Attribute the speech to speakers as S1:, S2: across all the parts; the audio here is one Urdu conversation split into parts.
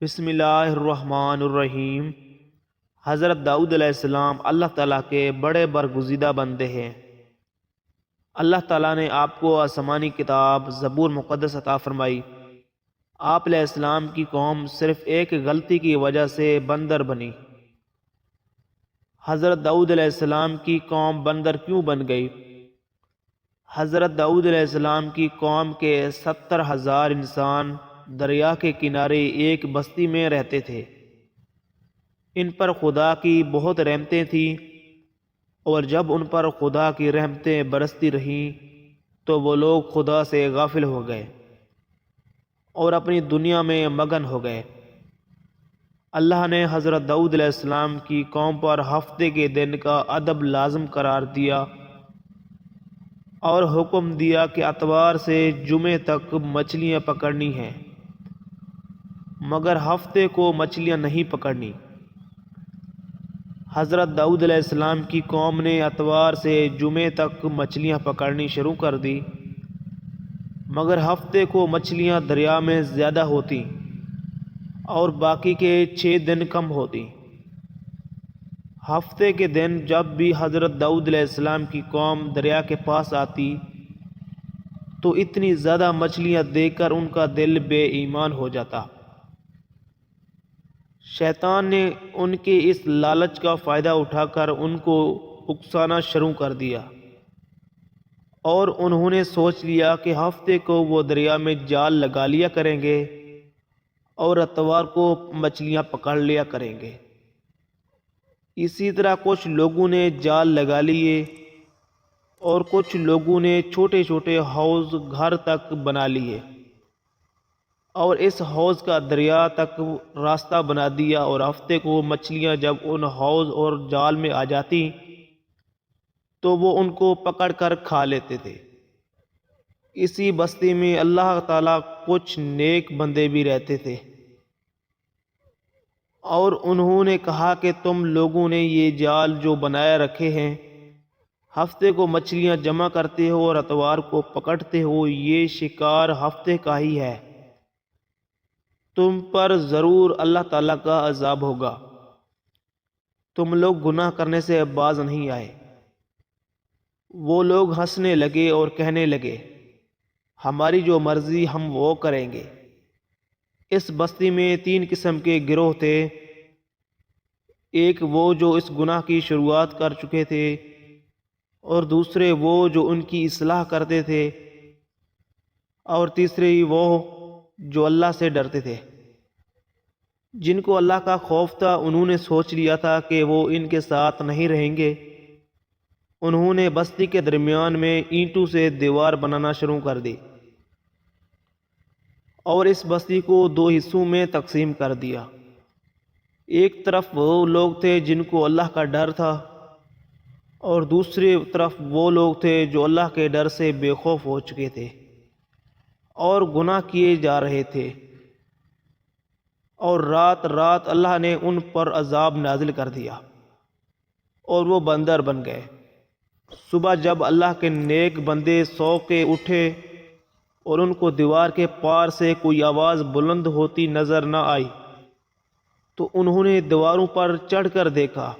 S1: بسم اللہ الرحمن الرحیم۔ حضرت داؤد علیہ السلام اللہ تعالیٰ کے بڑے برگزیدہ بندے ہیں۔ اللہ تعالیٰ نے آپ کو آسمانی کتاب زبور مقدس عطا فرمائی۔ آپ علیہ السلام کی قوم صرف ایک غلطی کی وجہ سے بندر بنی۔ حضرت داؤد علیہ السلام کی قوم بندر کیوں بن گئی؟ حضرت داؤد علیہ السلام کی قوم کے 70,000 انسان دریا کے کنارے ایک بستی میں رہتے تھے۔ ان پر خدا کی بہت رحمتیں تھیں، اور جب ان پر خدا کی رحمتیں برستی رہیں تو وہ لوگ خدا سے غافل ہو گئے اور اپنی دنیا میں مگن ہو گئے۔ اللہ نے حضرت داؤد علیہ السلام کی قوم پر ہفتے کے دن کا ادب لازم قرار دیا اور حکم دیا کہ اتوار سے جمعے تک مچھلیاں پکڑنی ہیں، مگر ہفتے کو مچھلیاں نہیں پکڑنی۔ حضرت داؤد علیہ السلام کی قوم نے اتوار سے جمعے تک مچھلیاں پکڑنی شروع کر دی، مگر ہفتے کو مچھلیاں دریا میں زیادہ ہوتی اور باقی کے 6 دن کم ہوتی۔ ہفتے کے دن جب بھی حضرت داؤد علیہ السلام کی قوم دریا کے پاس آتی تو اتنی زیادہ مچھلیاں دیکھ کر ان کا دل بے ایمان ہو جاتا۔ شیطان نے ان کے اس لالچ کا فائدہ اٹھا کر ان کو اکسانا شروع کر دیا، اور انہوں نے سوچ لیا کہ ہفتے کو وہ دریا میں جال لگا لیا کریں گے اور اتوار کو مچھلیاں پکڑ لیا کریں گے۔ اسی طرح کچھ لوگوں نے جال لگا لیے اور کچھ لوگوں نے چھوٹے چھوٹے حوض گھر تک بنا لیے اور اس حوض کا دریا تک راستہ بنا دیا، اور ہفتے کو مچھلیاں جب ان حوض اور جال میں آ جاتی تو وہ ان کو پکڑ کر کھا لیتے تھے۔ اسی بستی میں اللہ تعالیٰ کچھ نیک بندے بھی رہتے تھے، اور انہوں نے کہا کہ تم لوگوں نے یہ جال جو بنائے رکھے ہیں، ہفتے کو مچھلیاں جمع کرتے ہو اور اتوار کو پکڑتے ہو، یہ شکار ہفتے کا ہی ہے، تم پر ضرور اللہ تعالیٰ کا عذاب ہوگا۔ تم لوگ گناہ کرنے سے باز نہیں آئے۔ وہ لوگ ہنسنے لگے اور کہنے لگے، ہماری جو مرضی ہم وہ کریں گے۔ اس بستی میں 3 قسم کے گروہ تھے، ایک وہ جو اس گناہ کی شروعات کر چکے تھے، اور دوسرے وہ جو ان کی اصلاح کرتے تھے، اور تیسرے وہ جو اللہ سے ڈرتے تھے۔ جن کو اللہ کا خوف تھا انہوں نے سوچ لیا تھا کہ وہ ان کے ساتھ نہیں رہیں گے۔ انہوں نے بستی کے درمیان میں اینٹوں سے دیوار بنانا شروع کر دی اور اس بستی کو 2 حصوں میں تقسیم کر دیا۔ ایک طرف وہ لوگ تھے جن کو اللہ کا ڈر تھا، اور دوسری طرف وہ لوگ تھے جو اللہ کے ڈر سے بے خوف ہو چکے تھے اور گناہ کیے جا رہے تھے، اور رات رات اللہ نے ان پر عذاب نازل کر دیا اور وہ بندر بن گئے۔ صبح جب اللہ کے نیک بندے سو کے اٹھے اور ان کو دیوار کے پار سے کوئی آواز بلند ہوتی نظر نہ آئی تو انہوں نے دیواروں پر چڑھ کر دیکھا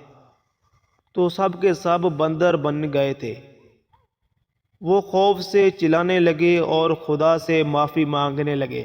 S1: تو سب کے سب بندر بن گئے تھے۔ وہ خوف سے چلانے لگے اور خدا سے معافی مانگنے لگے۔